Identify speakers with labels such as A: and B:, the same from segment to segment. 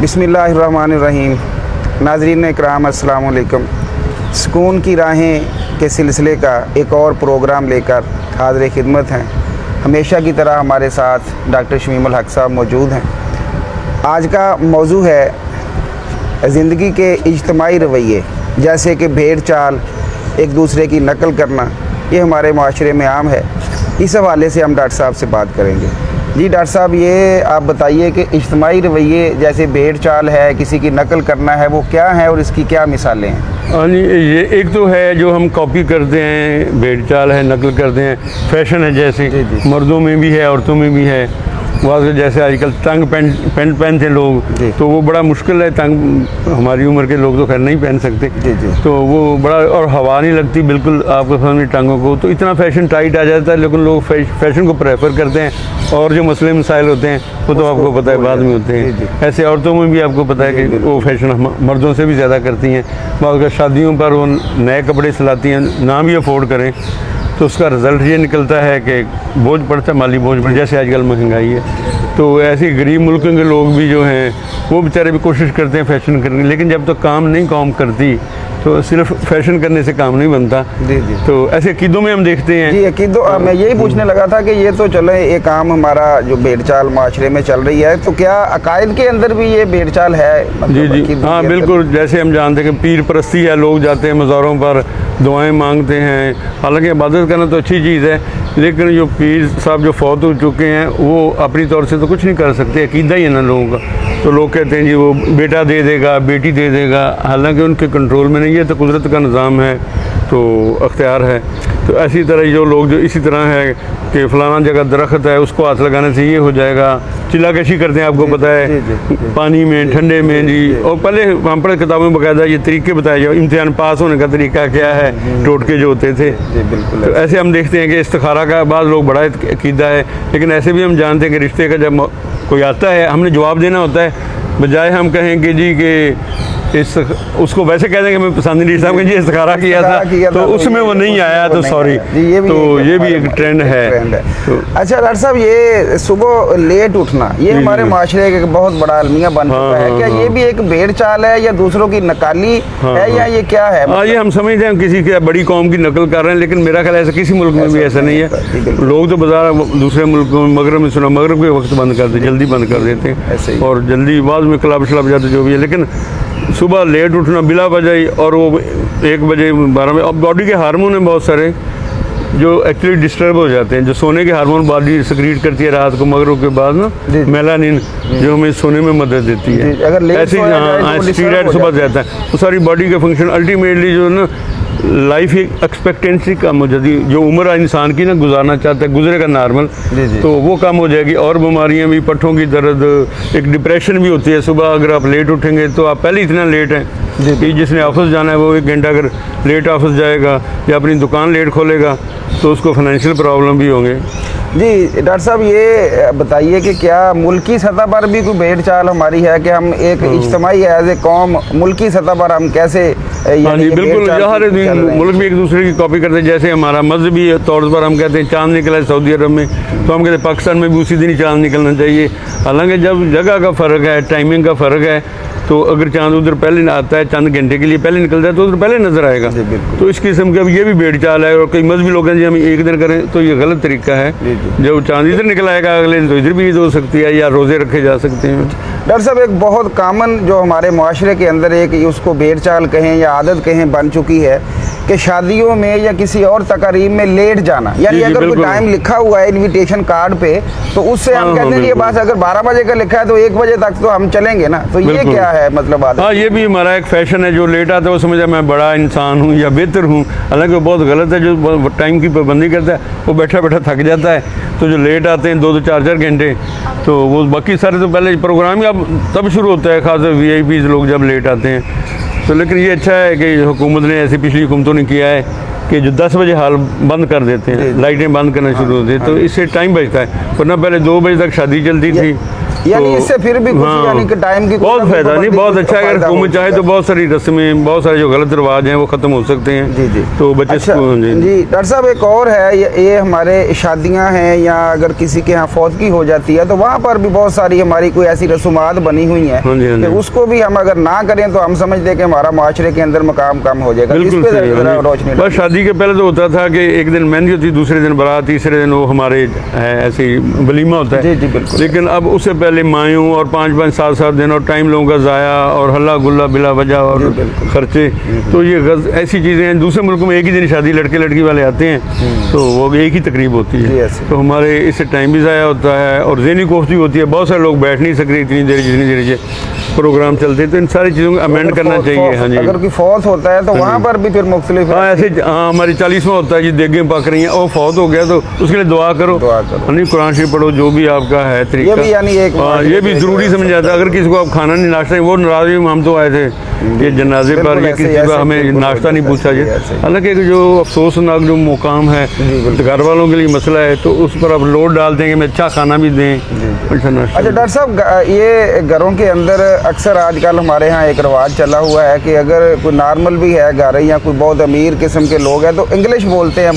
A: बिस्मिल्लाहिर्रहमानिर्रहीम। नाज़रीन इकराम अस्सलाम वालेकुम। सुकून की राहें के सिलसिले का एक और प्रोग्राम लेकर हाज़िर खिदमत हैं। हमेशा की तरह हमारे साथ डॉक्टर शमीमुल हक साहब मौजूद हैं। आज का मौजू है ज़िंदगी के इज्तिमाई रवैये, जैसे कि भेड़ चाल, एक दूसरे की नकल करना, ये हमारे माशरे में आम है। इस हवाले से हम डॉक्टर साहब से बात करेंगे। जी डॉक्टर साहब, ये आप बताइए कि इज्तिमाई रवैये जैसे भेड़ चाल है, किसी की नकल करना है, वो क्या है और इसकी क्या मिसालें हैं?
B: हाँ जी, ये एक तो है जो हम कॉपी करते हैं, भेड़ चाल है, नकल करते हैं, फैशन है, जैसे मर्दों में भी है, औरतों में भी है। वहाँ जैसे आजकल तंग पैंट पहनते हैं लोग, तो वो बड़ा मुश्किल है। तंग हमारी उम्र के लोग तो खैर नहीं पहन सकते, तो वो बड़ा, और हवा नहीं लगती बिल्कुल आपको समझ में टांगों को, तो इतना फैशन टाइट आ जाता है। लेकिन लोग फैशन को प्रेफर करते हैं, और जो मसले मसाइल होते हैं वो तो आपको पता है बाद में होते हैं। ऐसे औरतों में भी आपको पता है कि वो फैशन मर्दों से भी ज़्यादा करती हैं। बाद शादियों पर वो नए कपड़े सिलाती हैं, ना भी अफोर्ड करें, तो उसका रिज़ल्ट ये निकलता है कि बोझ पड़ता है, माली बोझ पड़ता है, जैसे आजकल महंगाई है। तो ऐसे गरीब मुल्कों के लोग भी जो हैं वो बेचारे भी कोशिश करते हैं फैशन करने की, लेकिन जब तक काम नहीं कौम करती तो सिर्फ फैशन करने से काम नहीं बनता।
A: जी जी।
B: तो ऐसे अकीदों में हम देखते हैं।
A: जी अकीदों, मैं यही पूछने लगा था कि ये तो चले एक आम हमारा जो भेड़ चाल माशरे में चल रही है, तो क्या अकायद के अंदर भी ये भेड़ चाल है?
B: जी जी, हाँ बिल्कुल। जैसे हम जानते हैं कि पीर परस्ती है, लोग जाते हैं मज़ारों पर, दुआएं मांगते हैं। हालांकि इबादत करना तो अच्छी चीज़ है, लेकिन जो पीर साहब जो फौत हो चुके हैं वो अपनी तौर से तो कुछ नहीं कर सकते। अकीदा ही है ना लोगों का। तो लोग कहते हैं जी वो बेटा दे देगा, बेटी दे देगा, हालांकि उनके कंट्रोल में नहीं है, तो कुदरत का निज़ाम है, तो अख्तियार है। तो ऐसी तरह जो लोग जो इसी तरह है कि फ़लाना जगह दरख्त है, उसको हाथ लगाने से ये हो जाएगा, चिल्लाकशी करते हैं, आपको पता है, पानी में, ठंडे में जी। और पहले हम पढ़े किताबों में बाकायदा ये तरीके बताए जाओ, इम्तिहान पास होने का तरीका क्या है, टोटके जो होते थे।
A: बिल्कुल।
B: तो ऐसे हम देखते हैं कि इस्तिखारा का बाद लोग बड़ा अकीदा है, लेकिन ऐसे भी हम जानते हैं कि रिश्ते का जब कोई आता है, हमने जवाब देना होता है, बजाय हम कहें कि जी कि उसको वैसे कह देंगे मैं पसंद नहीं साहब जी इस्तिखारा किया था, तो उसमें वो नहीं आया, तो सॉरी। तो ये भी एक ट्रेंड है।
A: तो अच्छा डॉक्टर साहब, ये सुबह लेट उठना, ये हमारे माशरे का बहुत बड़ा अलमिया बन चुका है। क्या ये भी एक भेड़ चाल है या दूसरों की नकाली है, या ये क्या है?
B: हाँ, ये हम समझते हैं किसी के बड़ी कौम की नकल कर रहे हैं, लेकिन मेरा ख्याल ऐसा किसी मुल्क में भी ऐसा नहीं है। लोग तो बाजार दूसरे मुल्कों में, मगरब में सुना, मगरब के वक्त बंद कर देते, जल्दी बंद कर देते हैं, और जल्दी बाद में क्लब शलब जाते जो भी है। लेकिन सुबह लेट उठना बिला वजह, और वो 1 बजे 12 बजे, अब बॉडी के हार्मोन हैं बहुत सारे जो एक्चुअली डिस्टर्ब हो जाते हैं। जो सोने के हार्मोन बॉडी सिक्रीट करती है रात को मगरिब के बाद ना, मेलानिन, जो हमें सोने में मदद देती है। ऐसे ही स्टीरॉयड सुबह जाता है, वो सारी बॉडी के फंक्शन अल्टीमेटली जो ना लाइफ एक्सपेक्टेंसी कम हो जाती है। जो उम्र इंसान की ना गुजारना चाहता है, गुजरेगा नॉर्मल, तो वो कम हो जाएगी। और बीमारियां भी, पट्ठों की दर्द, एक डिप्रेशन भी होती है। सुबह अगर आप लेट उठेंगे तो आप पहले इतना लेट हैं कि जिसने ऑफिस जाना है वो 1 घंटा अगर लेट ऑफिस जाएगा या अपनी दुकान लेट खोलेगा तो उसको फाइनेंशियल प्रॉब्लम भी होंगे।
A: जी डॉक्टर साहब, ये बताइए कि क्या मुल्की सतह पर भी कोई भेड़ चाल हमारी है कि हम एक इज्तिमाई एज ए कौम मुल्की सतह पर हम कैसे?
B: हाँ जी बिल्कुल, हर मुल्क भी एक दूसरे की कॉपी करते हैं। जैसे हमारा मजहबी तौर पर हम कहते हैं चांद निकला है सऊदी अरब में, तो हम कहते हैं पाकिस्तान में भी उसी दिन ही चांद निकलना चाहिए। हालांकि जब जगह का फ़र्क है, टाइमिंग का फ़र्क है, तो अगर चांद उधर पहले आता है, चंद घंटे के लिए पहले निकलता है, तो उधर पहले नज़र आएगा। तो इस किस्म का ये भी भेड़ चाल है। और कई मजहबी लोग हैं जी हम एक दिन करें, तो ये गलत तरीका है। जब चांद इधर निकल आएगा अगले दिन, तो इधर भी ईद हो सकती है या रोज़े रखे जा सकते हैं।
A: डॉक्टर साहब, एक बहुत कॉमन जो हमारे माशरे के अंदर एक उसको भेड़ चाल कहें या आदत कहें बन चुकी है कि शादियों में या किसी और तकरीब में लेट जाना, यानी अगर कोई टाइम लिखा हुआ है इनविटेशन कार्ड पे, तो उससे हम कहते हैं कि ये बात अगर 12 बजे का लिखा है तो 1 बजे तक तो हम चलेंगे ना, तो ये क्या है मतलब आदत?
B: हाँ, ये भी हमारा एक फैशन है। जो लेट आता है वो समझा मैं बड़ा इंसान हूँ या बेहतर हूँ, हालांकि वो बहुत गलत है। जो टाइम की पाबंदी करता है वो बैठा बैठा थक जाता है। तो जो लेट आते हैं 2-2, 4-4 घंटे, तो वो बाकी सारे तो पहले प्रोग्राम ही अब तब शुरू होता है, खासकर VIPs लोग जब लेट आते हैं। तो लेकिन ये अच्छा है कि हुकूमत ने, ऐसी पिछली हुकूमतों ने किया है कि जो 10 बजे हाल बंद कर देते हैं, लाइटें बंद करना शुरू होती है, तो इससे टाइम बचता है। वरना पहले 2 बजे तक शादी चलती थी,
A: यानी इससे फिर भी कुछ
B: हाँ,
A: यानी कि टाइम की
B: बहुत फायदा नहीं, बहुत अच्छा है। अगर
A: फायदा
B: हुकूमत चाहे तो बहुत सारी रस्में, बहुत सारे जो गलत रिवाज हैं वो ख़त्म हो सकते हैं।
A: जी जी।
B: तो बच्चे
A: अच्छा,
B: जी
A: जी डॉक्टर साहब एक और है, ये हमारे शादियां हैं या अगर किसी के यहाँ फौतगी हो जाती है तो वहाँ पर भी बहुत सारी हमारी कोई ऐसी रसूमात बनी हुई हैं
B: हाँ जी, हाँ
A: कि
B: जी।
A: उसको भी हम अगर ना करें तो हम समझते हैं कि हमारा माशरे के अंदर मकाम कम हो जाएगा।
B: बिल्कुल
A: इस पे
B: सही है,
A: जरा
B: हाँ जी।
A: रोशनी
B: बस
A: डालिए।
B: शादी के पहले तो होता था कि एक दिन मेहंदी होती, दूसरे दिन बारात, तीसरे दिन वो हमारे ऐसे ही वलीमा होता है।
A: जी जी बिल्कुल।
B: लेकिन अब उससे पहले मायूं और 5-5 7-7 दिन और टाइम लोगों का ज़ाया और हल्ला गुल्ला बिला वजह और
A: जी, बिल्कुल।
B: खर्चे, तो ये ऐसी चीज़ें हैं। दूसरे मुल्कों में एक ही दिन शादी, लड़के लड़की वाले आते हैं तो वो एक ही तकरीब होती
A: जी,
B: है,
A: ऐसे।
B: तो हमारे इससे टाइम भी ज़ाया होता है और ज़हनी कोफ्ती होती है। बहुत सारे लोग बैठ नहीं सकते इतनी देर जितनी देर से प्रोग्राम चलते हैं, तो इन सारी चीज़ों को अमेंड करना चाहिए। हाँ जी,
A: अगर कोई फौत होता है तो वहाँ पर भी फिर मुख्तलिफ
B: हाँ ऐसे, हाँ हमारी 40वां होता है जी, देगें पक रही हैं और फौत हो गया तो उसके लिए दुआ करो,
A: दुआ करो।
B: नहीं कुरान शरीफ पढ़ो, जो भी आपका है तरीका,
A: ये भी यानी एक
B: हाँ, ये भी ज़रूरी समझ जाता है। अगर किसी को आप खाना नहीं नाश्ता, वो नाराज भी हम तो आए थे ये जनाजे पर,
A: बिल्कुल
B: या
A: ऐसे-
B: किसी का
A: ऐसे
B: हमें
A: बिल्कुल
B: नाश्ता नहीं
A: बिल्कुल
B: पूछा
A: ऐसे ही,
B: जाए।
A: ऐसे ही।
B: हालांकि जो अफसोसनाक जो मुकाम है घर वालों के लिए मसला है, तो उस पर आप लोड डालते हैं कि मैं अच्छा खाना भी दें, अच्छा नाश्ता।
A: अच्छा डॉक्टर साहब, ये घरों के अंदर अक्सर आजकल हमारे यहाँ एक रिवाज चला हुआ है कि अगर कोई नॉर्मल भी है घर या कोई बहुत अमीर किस्म के लोग हैं तो इंग्लिश बोलते हैं,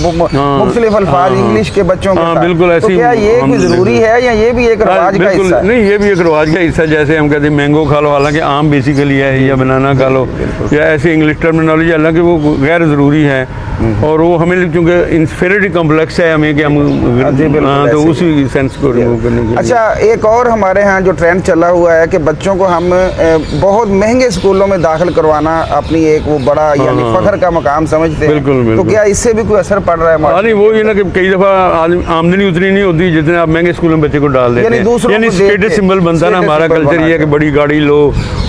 A: मुख्तलिफ अल्फाज
B: हाँ,
A: इंग्लिश के बच्चों के
B: हाँ,
A: साथ।
B: बिल्कुल ऐसे
A: तो
B: ही
A: क्या ये
B: हम
A: कोई ज़रूरी है या ये भी एक रिवाज का
B: बिल्कुल
A: हिस्सा है?
B: नहीं, ये भी एक रिवाज का हिस्सा है। जैसे हम कहते हैं मैंगो खा लो, हालांकि आम बेसिकली है, या बनाना खा लो, या ऐसे इंग्लिश टर्मिनोलॉजी, हालांकि वो गैर ज़रूरी है और वो हमें चूँकि इंफीरियरिटी कॉम्प्लेक्स है हमें कि हम,
A: जी, बिल्कुल
B: हाँ, तो
A: ऐसे ही।
B: उसी सेंस को रिमूव करने के लिए।
A: अच्छा, एक और हमारे यहाँ जो ट्रेंड चला हुआ है कि बच्चों को हम बहुत महंगे स्कूलों में दाखिल करवाना अपनी एक वो बड़ा यानी
B: हाँ।
A: फख्र का मकाम समझते हैं।
B: बिल्कुल,
A: तो
B: बिल्कुल।
A: क्या इससे भी कोई असर पड़ रहा है?
B: हाँ नहीं, वो ये ना कि कई दफ़ा आमदनी उतनी नहीं होती जितने आप महंगे स्कूलों में बच्चे को डाल देते
A: यानी
B: हैं,
A: दूसरों
B: यानी
A: को देख
B: स्टेटस
A: के-
B: सिंबल बनता है ना।
A: स्टेटस
B: हमारा
A: सिंबल
B: कल्चर
A: बना
B: ये है कि
A: के।
B: बड़ी गाड़ी लो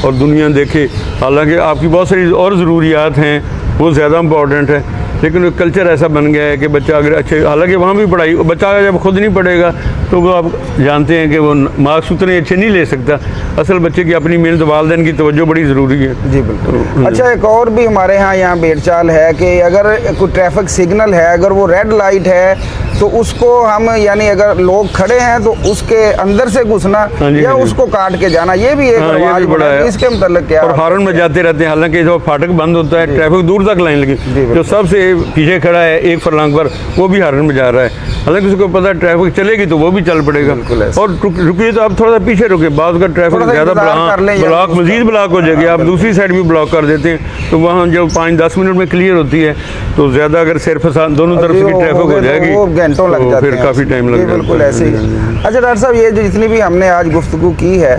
B: और दुनिया देखे, हालांकि आपकी बहुत सारी और ज़रूरियात हैं वो ज़्यादा इंपॉर्टेंट है, लेकिन कल्चर ऐसा बन गया है कि बच्चा अगर अच्छे, हालांकि वहाँ भी पढ़ाई, बच्चा जब खुद नहीं पढ़ेगा तो वो आप जानते हैं कि वो मार्क्स उतने अच्छे नहीं ले सकता। असल बच्चे की अपनी मेहनत, वालिदैन की तवज्जो बड़ी ज़रूरी है।
A: जी बिल्कुल। अच्छा, एक और भी हमारे यहाँ बेड़चाल है कि अगर कोई ट्रैफिक सिग्नल है, अगर वो रेड लाइट है तो उसको हम यानी अगर लोग खड़े हैं तो उसके अंदर से घुसना
B: हाँ जी,
A: या
B: हाँ जी।
A: उसको काट के जाना, ये भी एक
B: हाँ, ये
A: रिवाज
B: भी बड़ा
A: बना है।
B: है।
A: इसके मतलब क्या?
B: और हॉर्न में जाते रहते हैं, हालांकि जब फाटक बंद होता है ट्रैफिक दूर तक लाइन लगी,
A: बिल्कुल।
B: जो सबसे पीछे खड़ा है एक फरलांग पर वो भी हॉर्न में जा रहा है, हालांकि उसको पता है ट्रैफिक चलेगी तो वो भी चल पड़ेगा।
A: बिल्कुल ऐसे।
B: और रुकिए तो आप थोड़ा सा पीछे रुके, बाद का ट्रैफिक
A: थोड़ा सा
B: ज़्यादा
A: इंतजार कर लें या
B: ब्लॉक,
A: दूसरा।
B: मजीद ब्लॉक हो जाएगी, आप दूसरी साइड भी ब्लॉक कर देते हैं, तो वहाँ जब 5-10 मिनट में क्लियर होती है तो ज़्यादा अगर सिर्फ दोनों तरफ से
A: वो
B: ट्रैफिक हो
A: गए तो
B: जाएगी
A: वो घंटों लग
B: तो
A: जाते
B: फिर
A: हैं।
B: काफ़ी टाइम लग
A: जी,
B: जाता है।
A: बिल्कुल ऐसे ही। अच्छा डॉक्टर साहब, ये जो जितनी भी हमने आज गुफ्तगू की है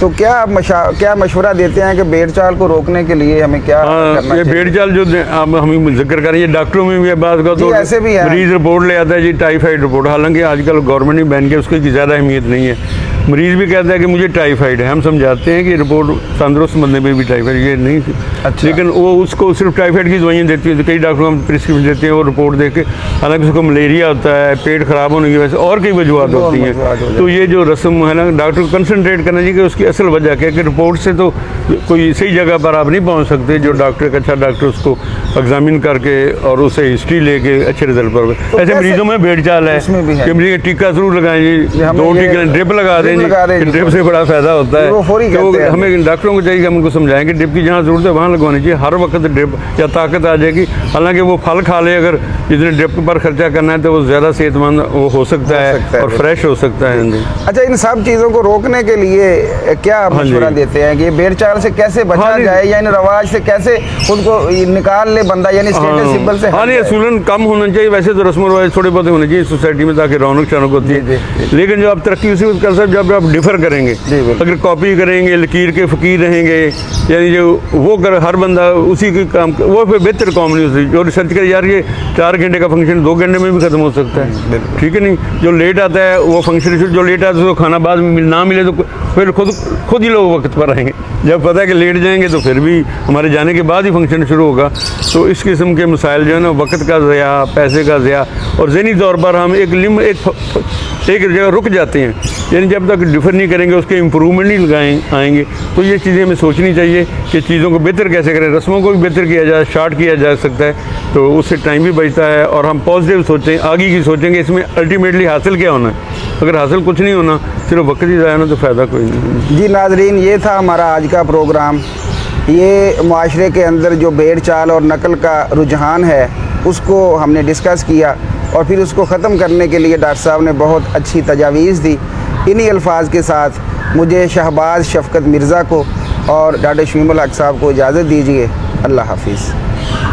A: तो क्या मशवरा देते हैं कि भेड़चाल को रोकने के लिए हमें क्या
B: हाँ,
A: करना
B: ये
A: चाहिए?
B: भेड़चाल जो आप हम जिक्र कर रहे हैं, डॉक्टरों में भी है बात का,
A: जी,
B: तो
A: ऐसे भी है।
B: मरीज रिपोर्ट ले आता है जी, टाइफाइड रिपोर्ट, हालांकि आजकल गवर्नमेंट ने बैन किया, उसकी ज़्यादा अहमियत नहीं है। मरीज भी कहता है कि मुझे टाइफाइड है, हम समझाते हैं कि रिपोर्ट तंदुरुस्त बंदे में भी टाइफाइड ये नहीं थी।
A: अच्छा।
B: लेकिन वो उसको सिर्फ टाइफाइड की दवाइयाँ देती है, तो कई डॉक्टर हम प्रिस्क्रिप्शन देते हैं वो रिपोर्ट देख के, हालांकि उसको मलेरिया होता है, पेट खराब होने की वजह से और कई वजूहत होती
A: वजूहत हो
B: हैं। तो ये जो रस्म है ना, डॉक्टर को कंसनट्रेट करना चाहिए कि उसकी असल वजह क्या है, कि रिपोर्ट से तो कोई सही जगह पर आप नहीं पहुंच सकते। जो डॉक्टर का अच्छा डॉक्टर उसको एग्जामिन करके और उससे हिस्ट्री लेके अच्छे रिजल्ट पर,
A: तो
B: ऐसे
A: कैसे-
B: मरीजों में भेड़चाल है
A: इसमें भी है।
B: कि मरीज टीका जरूर लगाएं जी,
A: हमें
B: 2
A: ये
B: टीके ड्रिप लगा दें
A: ड्रिप लगा दें
B: जी,
A: जी।
B: ड्रिप से बड़ा फायदा होता है।
A: वो फौरी
B: तो
A: कहते हैं।
B: हमें डॉक्टरों को चाहिए कि हम उनको समझाएं कि ड्रिप की जहाँ जरूरत है वहाँ लगवानी चाहिए, हर वक्त ड्रिप या ताकत आ जाएगी। हालांकि वो फल खा ले, अगर जितने ड्रिप पर खर्चा करना है तो वो ज़्यादा सेहतमंद वो हो सकता है और फ्रेश हो सकता है। जी।
A: अच्छा, इन सब चीज़ों को रोकने के लिए क्या आप
B: हाँ जी।
A: मशवरा देते हैं कि भेड़चाल से कैसे बचा
B: हाँ जी।
A: जाए या इन रवाज से कैसे खुद को निकाल ले बंदा, यानी स्टेटस सिंबल से
B: हाँ
A: हट
B: नहीं,
A: जाए?
B: असूलन कम होना चाहिए, वैसे तो रस्म रिवाज थोड़े बहुत होने चाहिए सोसाइटी में ताकि रौनक शौनक होती
A: जी,
B: है। लेकिन जो आप तरक्की उसी वक्त कर सकते जब आप डिफर करेंगे,
A: जी, बिल्कुल।
B: अगर कॉपी करेंगे, लकीर के फ़कीर रहेंगे, यानी जो वो कर हर बंदा उसी के काम, वो फिर बेहतर कॉम नहीं होती। जो रिसर्च करे यार ये 4 घंटे का फंक्शन 2 घंटे में भी खत्म हो सकता है, ठीक है नहीं। जो लेट आता है वो फंक्शन, जो लेट आता है उसको खाना बाद में ना मिले तो फिर खुद खुद ही लोग वक्त पर आएंगे। जब पता है कि लेट जाएंगे तो फिर भी हमारे जाने के बाद ही फंक्शन शुरू होगा। तो इस किस्म के मसाइल जो है ना, वक्त का ज़या, पैसे का ज़या, और ज़हनी तौर पर हम एक जगह रुक जाते हैं। यानी जब तक डिफ़र नहीं करेंगे, उसके इम्प्रूवमेंट नहीं आएंगे। तो ये चीज़ें हमें सोचनी चाहिए कि चीज़ों को बेहतर कैसे करें, रस्मों को भी बेहतर किया जाए, शार्ट किया जा सकता है, तो उससे टाइम भी बचता है। और हम पॉजिटिव सोचें, आगे की सोचेंगे, इसमें अल्टीमेटली हासिल क्या होना है। अगर हासिल कुछ नहीं होना, सिर्फ वक्त ही जाए ना, तो फ़ायदा कोई नहीं।
A: जी नाज़रीन, ये था हमारा आज का प्रोग्राम। ये माशरे के अंदर जो भेड़ चाल और नकल का रुझान है, उसको हमने डिस्कस किया और फिर उसको ख़त्म करने के लिए डॉक्टर साहब ने बहुत अच्छी तजावीज़ दी। इन्हीं अल्फाज के साथ मुझे शहबाज शफ़क़त मिर्ज़ा को और डॉक्टर शमीमुल हक साहब को इजाज़त दीजिए। अल्लाह हाफिज़।